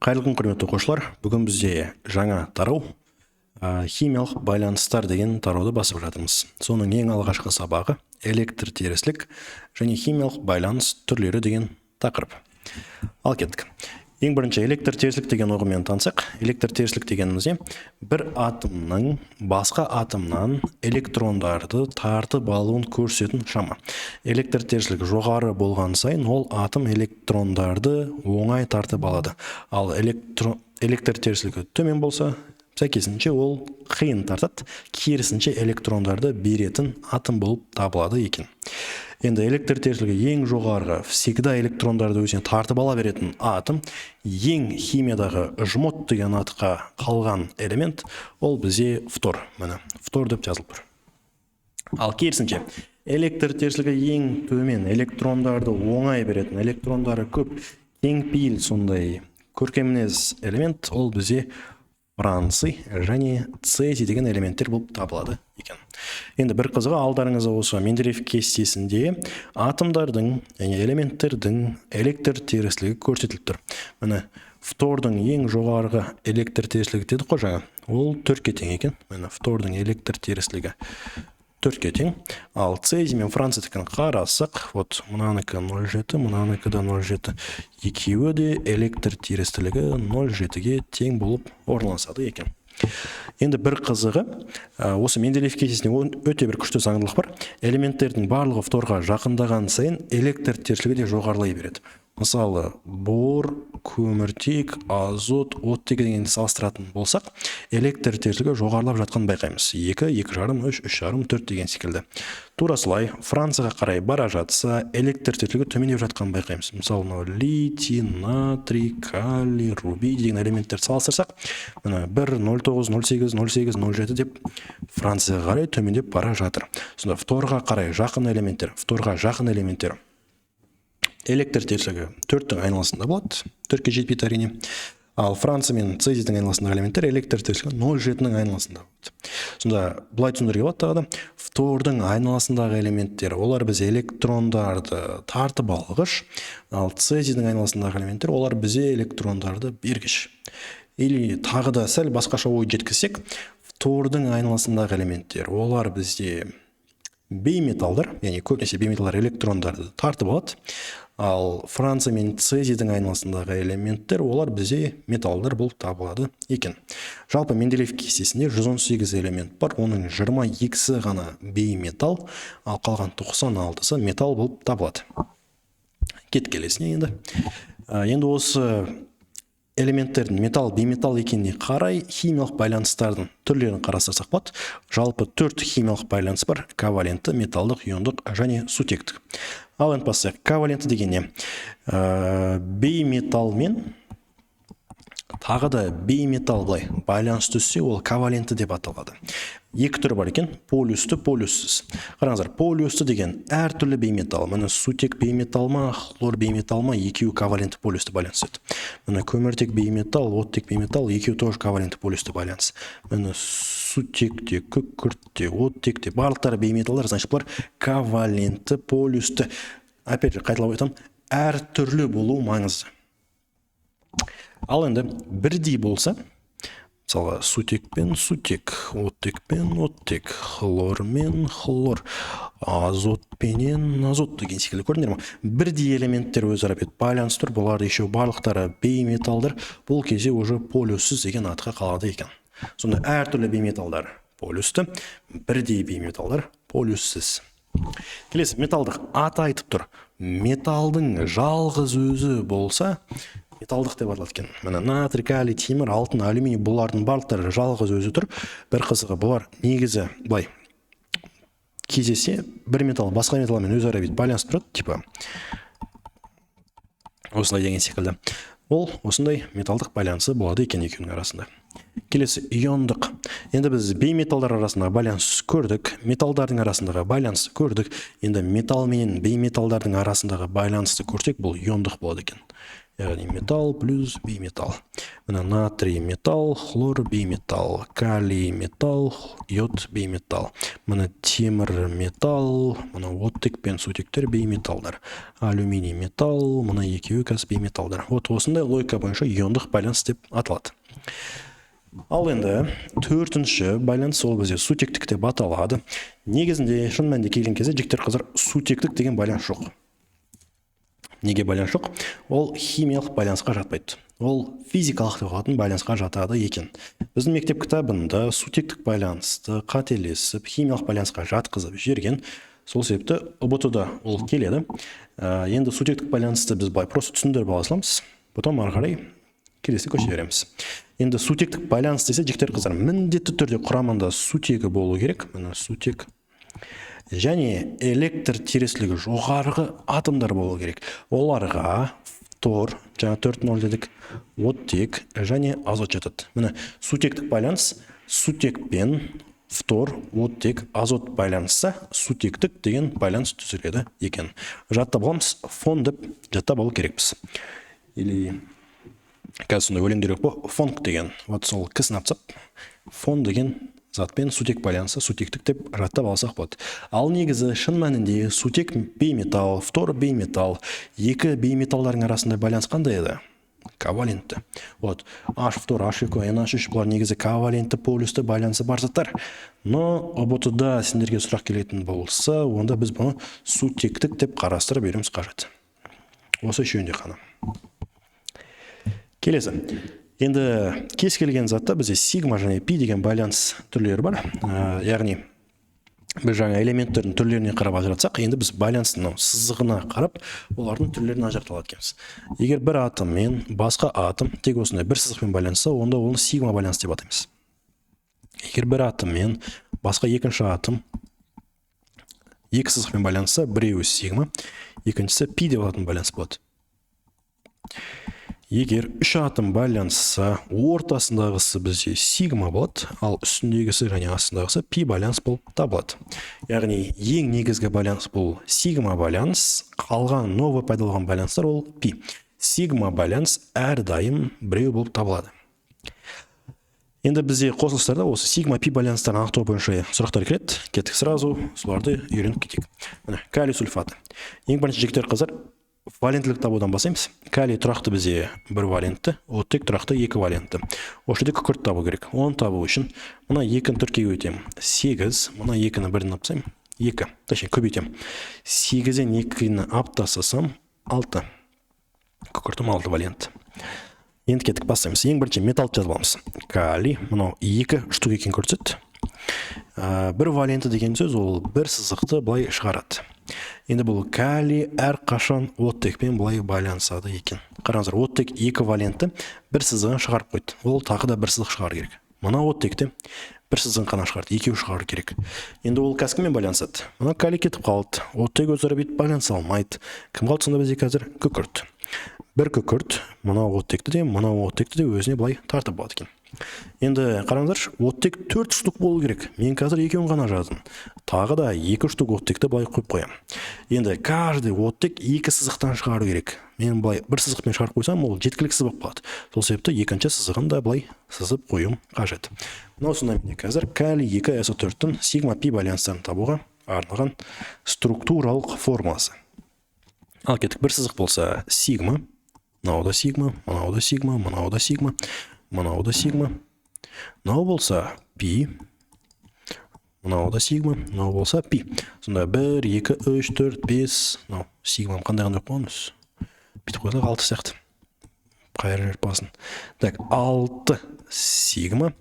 Қайырлы күн, құрметті оқушылар. Бүгін бізде жаңа тарау химиялық байланыстар деген тарауды басып жатырмыз. Соның ең алғашқы сабағы электр терістілік және химиялық байланыс түрлері деген тақырып. Ал кеттік. Ең бірінші электр терістілік деген ұғыммен танысақ. Электр терістілік дегенімізде бір атомның басқа атомнан электрондарды тартып алуын көрсететін шама. Электр терістілігі жоғары болған сайын ол атом электрондарды оңай тартып алады. Ал электр терістілігі төмен болса, сәйкесінше ол қиын тартады, керісінше электрондарды беретін атом болып табылады екен. Енді электр терістілігі ең жоғарғы, всегда электрондарды өзіне тартып ала беретін атом, ең химиядағы жмот деген атқа қалған элемент, ол бізде фтор. Міне, фтор деп жазылып тұр. Ал керісінше, электр терістілігі ең төмен, электрондарды оңай беретін, электрондары көп, теңпейіл сондай көркемінез элемент, ол бізде франций және цезий деген элементтер болып табылады екен. Енді бір қызығы, алдарыңызда осы Менделеев кестесінде атомдардың және элементтердің электр терістілігі көрсетіліп тұр. Міне, фтордың ең жоғарғы электр терістілігі дедік қой жаңа, ол 4-ке тең екен. Міне, фтордың электр терістілігі 4-ке тең. Ал цезий мен францийдікін қарасақ, вот мынанікі 0,7, мынанікі да 0,7. Екеуі де электр терістілігі 0,7-ге тең болып орналасады екен. Енді бір қызығы, осы Менделеев кестесінде өте бір күшті заңдылық бар. Элементтердің барлығы фторға жақындаған сайын электр терістілігі де жоғарылай береді. Мысалы, бор, көміртек, азот, оттек дегенді салыстыратын болсақ, электр терістілігі жоғарылап жатқан байқаймыз. 2, 2,5, 3, 3,5, 4 деген секілді. Тура солай, Францияға қарай бара жатса, электр терістілігі төмендеп жатқан байқаймыз. Мысалы, литий, натрий, калий, рубий деген элементтерді салыстырсақ, 1, 0,9, 0,8, 0,8, 0,7 деп Францияға қарай төмендеп бара жатыр. Сонда фторға қарай жақын элементтер, электр терістілігі 4-тің айналасында болады, 4-ке жетпейді әрине. Ал Франция мен цезийдің айналасындағы элементтер электр терістілігі 0,7-ның айналасында болады. Сонда былай түсіндіруге болады тағы да, фтордың айналасындағы элементтер, олар бізде электрондарды тартып алғыш, ал цезийдің айналасындағы элементтер, олар бізде электрондарды бергіш. Или тағы да сәл басқаша ой жеткізсек, фтордың айналасындағы элементтер, олар бізде бейметалдар, яғни көбінесе бейметалдар электрондарды тартып алады. Ал Франция мен цезийдің айналасындағы элементтер, олар бізде металдар болып табылады екен. Жалпы Менделеев кестесінде 118 элемент бар, оның 22-сі ғана бейметал, ал қалған 96-сы металл болып табылады. Келесіне енді. Енді осы элементтердің металл, бейметалл екеніне қарай химиялық байланыстардың түрлерін қарастырсақ болады. Жалпы 4 химиялық байланыс бар: ковалентті, металдық, иондық және сутектік. Ал енді бастайық. Ковалентті дегенне бейметалл мен тағы да бейметалл былай байланыс түссе, ол ковалентті деп аталады. Екі түрі бар екен: полюсті, полюссіз. Қараңыздар, полюсті деген әртүрлі бейметалл. Міне сутек бейметалл ма, хлор бейметалл ма, екеуі ковалентті полюсті байланыс еді. Міне көміртек бейметалл, оттек бейметалл, екеуі тоже ковалентті полюсті байланыс. Міне сутекте, күкіртте, оттекте барлықтары бейметаллар, значит бұлар ковалентті полюсті. Опять же, қайталап айтамын, әртүрлі болу маңызды. Ал енді бірдей болса, мысалы, сутекпен сутек, оттекпен оттек, хлормен хлор, азотпенен азот деген секілді көрдіңдер ме? Бірдей элементтер өзара байланыс тұр, бұлар еще барлықтары бейметалдар, бұл кезде уже полюссіз деген атқа қалады екен. Сонда әртүрлі бейметалдар полюсті, бірдей бейметалдар полюссіз. Келесі, металдық аты айтып тұр. Металдың жалғыз өзі болса, металдық деп аталады екен. Міне натрий, калий, темір, алтын, алюминий, бұлардың барлықтары жалғыз өзі тұр. Бір қызығы, бұлар негізі былай кездесе, бір металл басқа металлмен өзара байланыс тұрады, типа осындай деген секілді. Ол осындай металдық байланысы болады екен екеуінің арасында. Келесі иондық. Енді біз бейметалдар арасындағы байланыс көрдік, металдардың арасындағы байланыс көрдік. Енді металл мен бейметалдардың арасындағы байланысты көрсек, бұл иондық болады екен. Яғни металл плюс бейметалл. Мына натрий металл, хлор бейметалл, калий металл, йод бейметалл. Мына темір металл, мына оттек пен сутектер бейметалдар. Алюминий металл, мына екеуі қазір бейметалдар. Осындай логика бойынша иондық байланыс деп аталады. Ал енді төртінші байланыс ол бізде сутектік деп аталады. Негізінде шын мәнінде келген кезде жігіттер қыздар сутектік деген байланыс жоқ. Неге байланыс жоқ? Ол химиялық байланысқа жатпайды. Ол физикалық деп аталатын байланысқа жатады екен. Біздің мектеп кітабында сутектік байланысты қателесіп, химиялық байланысқа жатқызып жіберген. Сол себепті ұбт-да ол келеді. Енді сутектік байланысты біз былай просто түсіндіріп ала саламыз. Потом ары қарай келесі көше береміз. Енді сутектік байланыс десе, жігіттер қыздар, міндетті түрде құрамында сутегі болу керек. Мына сутек. Және электр тиреслігі жоғарғы атомдар болу керек. Оларға фтор, жаңа 4-0 дедік, оттек және азот жатады. Міне сутектік байланыс сутек пен фтор, оттек, азот байланысса сутектік деген байланыс түзіледі екен. Жаттап аламыз, фон деп жаттап алу керекпіз. Или қазір сонда өлеңдер жоқ, фонк деген. Сол кісін апсап, фон деген затпен сутек байланысы сутектік деп жаттап алсақ болады. Ал негізі шын мәнінде сутек бейметалл, фтор бейметалл, екі бейметалдардың арасында байланыс қандай еді? Ковалентті. H фтор, H2, NH3 бұлар негізі ковалентті полюсті байланысы бар заттар. Но ұбт-да сендерге сұрақ келетін болса, онда біз бұны сутектік деп қарастырып беруіміз қажет. Осы үшеуінде қана. Келесі. Енді кез келген затта бізде сигма және пи деген байланыс түрлері бар. Яғни біз жаңа элементтердің түрлеріне қарап ажыратсақ, енді біз байланыстың сызығына қарап, олардың түрлерін ажырата алады екенбіз. Егер бір атом мен басқа атом тек осындай бір сызықпен байланысса, онда оны сигма байланыс деп атаймыз. Егер бір атом мен басқа екінші атом екі сызықпен байланысса, біреуі сигма, екіншісі пи деп ататын байланыс болады. Егер үш атом байланысса, ортасындағысы бізде сигма болады, ал үстіндегісі және астындағысы пи байланыс болып табылады. Яғни ең негізгі байланыс бұл сигма байланыс, қалған новый пайдаланған байланыстар ол пи. Сигма байланыс әрдайым біреу болып табылады. Енді бізде қосылыстарда осы сигма пи байланыстарын анықтау бойынша сұрақтар келеді. Кеттік сразу, соларды үйреніп кетейік. Калий сульфаты. Ең бірінші жігіттер қыздар, валенттілік табудан басаймыз. Калий тұрақты бізде бір валентті, оттек тұрақты екі валентті. Осы жерде күкірт табу керек. Оны табу үшін мына 2-ні түркеге өтем. 8, мына 2-ні бірін апсам, 2. Точнее, көбейтем. 8-ден 2-ні аптасасам 6. Күкіртім 6 валент. Енді кеттік бастаймыз. Ең бірінші металл жазып аламыз. Калий, мынау 2 штук екен көрсетеді. Бір валенті деген сөз ол бір сызықты былай шығарады. Енді бұл калий әрқашан оттекпен былай байланысады екен. Қараңыздар, оттек 2 валентті бір сызығын шығарып қойды. Ол тағы да бір сызық шығару керек. Мына оттекте бір сызығын қана шығарды, екеуі шығару керек. Енді ол кәскімен байланысады. Мына калий кетіп қалды. Оттек өзара бүйтіп байланыса алмайды. Кім қалды сонда бізде қазір? Күкірт. Бір күкірт мына оттекті де өзіне былай тартып алады екен. Енді қараңыздар, оттек 4 штук болу керек. Мен қазір екеуін ғана жаздым. Тағы да 2 штук оттекті былай қойып қоям. Енді каждый оттек 2 сызықтан шығару керек. Мен былай бір сызықпен шығарып қойсам, ол жеткіліксіз болып қалады. Сол себепті екінші сызығын да былай сызып қоюым қажет. Мынау сонда міне қазір калий 2SO4-тің сигма пи байланыстарын табуға арналған структуралық формуласы. Ал кеттік, бір сызық болса сигма, мынау да сигма, мынау да сигма, мынау да сигма. Мынау да сигма. Мынау болса пи. Мынау да сигма. Мынау болса пи. Сонда 1, 2, 3, 4, 5. Мынау сигмам қандай қандай қоймыз? Бүйтіп қойсақ 6 сияқты. Қайыр жеріп басын. Так, 6 сигма,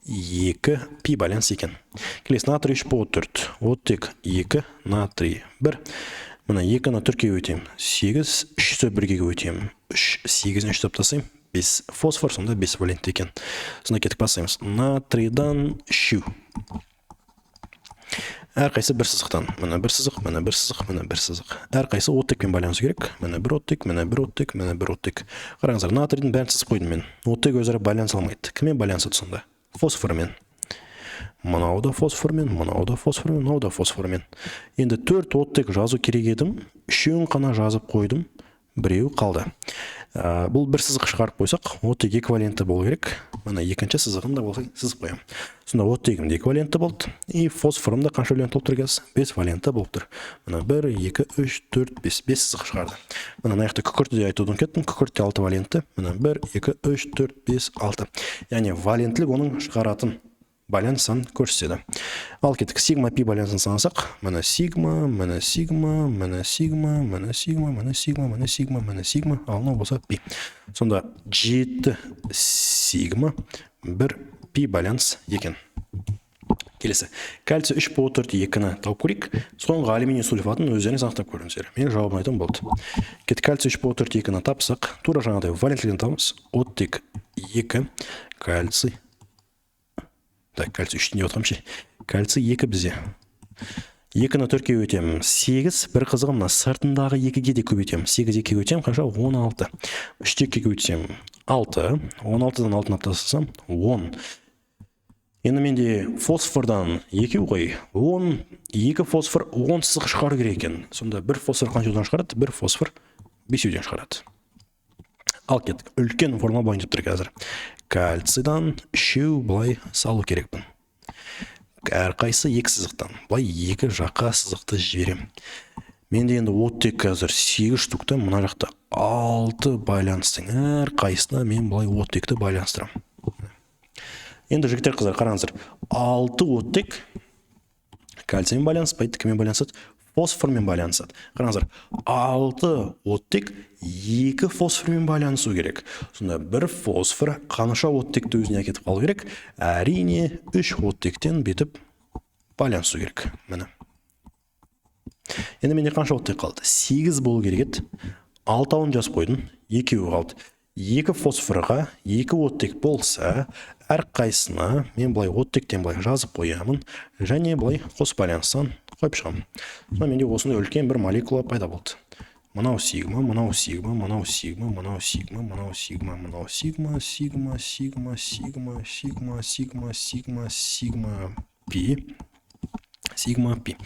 2 пи байланыс екен. Келесі натрий 3 по 4. Оттек 2, натрий 1. Мына 2-ні түркеге өтем. 8, 3-ті 1-ге өтем. 3, 8-ні 3 таптасайым. 5 фосфор, сонда 5 валент екен. Сонда кетіп бастаймыз. Натрийдан 3. Әрқайсы бір сызықтан. Міне бір сызық, міне бір сызық, міне бір сызық. Әрқайсы оттекпен байланысу керек. Міне бір оттек, міне бір оттек, міне бір оттек. Қараңыздар, натрийдің бәрін сызып қойдым мен. Оттек өзара байланыса алмайды. Кіммен байланысады сонда? Фосформен. Мынау да фосформен, мынау да фосформен, мынау да фосформен. Енді 4 оттек жазу керек едім. 3-ін қана жазып қойдым. Біреуі қалды. Бұл бір сызық шығарып қойсақ, оттек эквиваленті болу керек. Мына екінші сызығын да болса сызып қоямын. Сонда оттегім де эквиваленті болды. И фосфорым да қанша валенті болып тұр екен? 5 валенті болып тұр. Мына 1, 2, 3, 4, 5. 5 сызық шығарды. Мына аяқта күкіртті де айтудан кеттім. Күкіртте 6 валенті. Мына 1, 2, 3, 4, 5, 6. Яғни валентлік оның шығаратын байланысын көрсетеді. Ал кеттік, сигма пи байланысын санасақ, мына сигма, мына сигма, мына сигма, мына сигма, мына сигма, мына сигма, мына сигма, ал мынау болса пи. Сонда 7 сигма 1 пи байланыс екен. Келесі. Кальций 3,4 2-ні тауып көрейік. Соңғы алюминий сульфатын өздеріңіз анықтап көріңіздер. Менің жауабын айтам болды. Кеттік, кальций 3,4 2-ні тапсақ, тура жаңағыдай валентлігін табамыз. Оттек 2, кальций. Так, кальций 3-ні отқам ше. Кальций 2 бізде. 2-ні 4-ке өтем 8, бір қызығы мына сыртындағы 2-ге де көбейтем. 8 2-ге өтем, қанша? 16. 3-ке көбейтсем 6, 16-дан 6-ны аптасысам 10. Енді менде фосфордан 2 ғой, 10, 2 фосфор 10 сызық шығару керек екен. Сонда бір фосфор қаншадан шығарады? Бір фосфор 5-ден шығарады. Ал кеттік, үлкен форма бойынша тұр қазір. Кальцийдан 3 былай салу керекпін. Әрқайсы 2 сызықтан. Былай 2 жаққа сызықты жіберем. Менде енді оттек қазір 8 штукты, мына жақта 6 байланыстың. Әрқайсына мен былай оттекті байланыстырам. Енді жігіттер қыздар, қараңыздар. 6 оттек кальциймен байланыспайды, кіммен байланысады? Фосформен байланысады. Қараңыздар, 6 оттек 2 фосформен байланысу керек. Сонда бір фосфор қанша оттекті өзіне әкетіп қалу керек? Әрине 3 оттектен бетіп байланысу керек. Міне. Енді менде қанша оттек қалды? 8 болу керек еді. 6-ын жазып қойдым, 2 қалды. 2 фосфорға 2 оттек болса, әрқайсына мен былай оттектен былай жазып қоямын, және былай қос байланыстан қойып шығамын. Сонда менде осындай үлкен бір молекула пайда болды. Мынау сигма, мынау сигма, мынау сигма, мынау сигма, мынау сигма, мынау сигма, сигма, сигма, сигма, сигма, сигма, сигма, сигма, пи. Сигма, пи.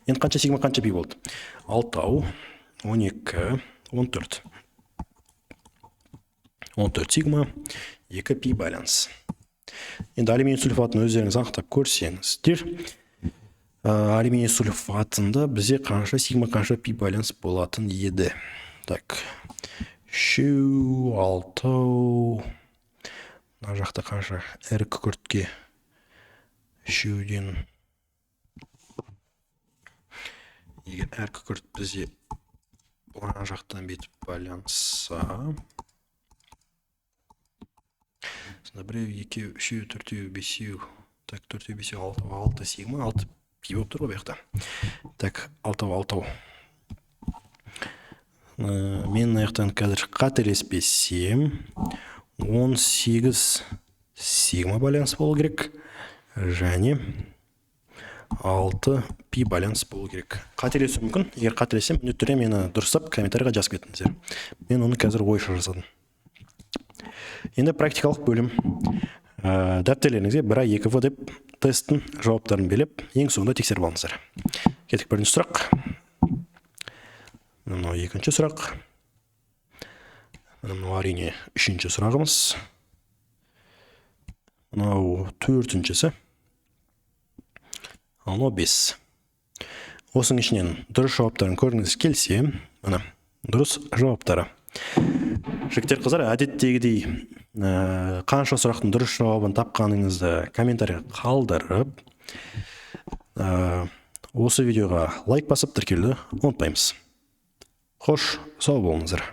Енді қанша сигма, қанша пи болды? 6, 12, 14. 14 сигма, 2 пи байланыс. Енді алюминий сульфатын өздеріңіз анықтап көрсеңіздер, алюминий сульфатында бізде қанша сигма, қанша пи байланыс болатын еді. Так, 3, 6, мына жақта қанша әрі күкіртке 3-ден. Егер әр күкірт бізде бұлан жақтан бетіп байланса, сонда 1, 2, 3, 4, 5, так, 4, 5, 6 сигма, 6 пи болып тұр ғой бияқта. Так, 6. Мен аяқтан қазір қателеспесем 18 сигма байланыс болу керек, және 6 пи байланыс болу керек. Қателесу мүмкін. Егер қателесем, үтіре мені дұрыстап комментарийға жазып кетіңіздер. Мен оны қазір ойша жазадым. Енді практикалық бөлім. Дәптерлеріңізге 1А2В деп тесттің жауаптарын белеп, ең соңында тексеріп алыңыздар. Кеттік, бірінші сұрақ. Мынау екінші сұрақ. Мынау әрине үшінші сұрағымыз. Мынау төртіншісі. Ал мынау 5. Осының ішінен дұрыс жауаптарын көріңіз келсе, мына дұрыс жауаптары. Жігіттер қыздар, әдеттегідей қанша сұрақтың дұрыс жауабын тапқаныңызды комментарийға қалдырып, осы видеоға лайк басып тіркелуді ұмытпаймыз. Қош, сау болыңыздар.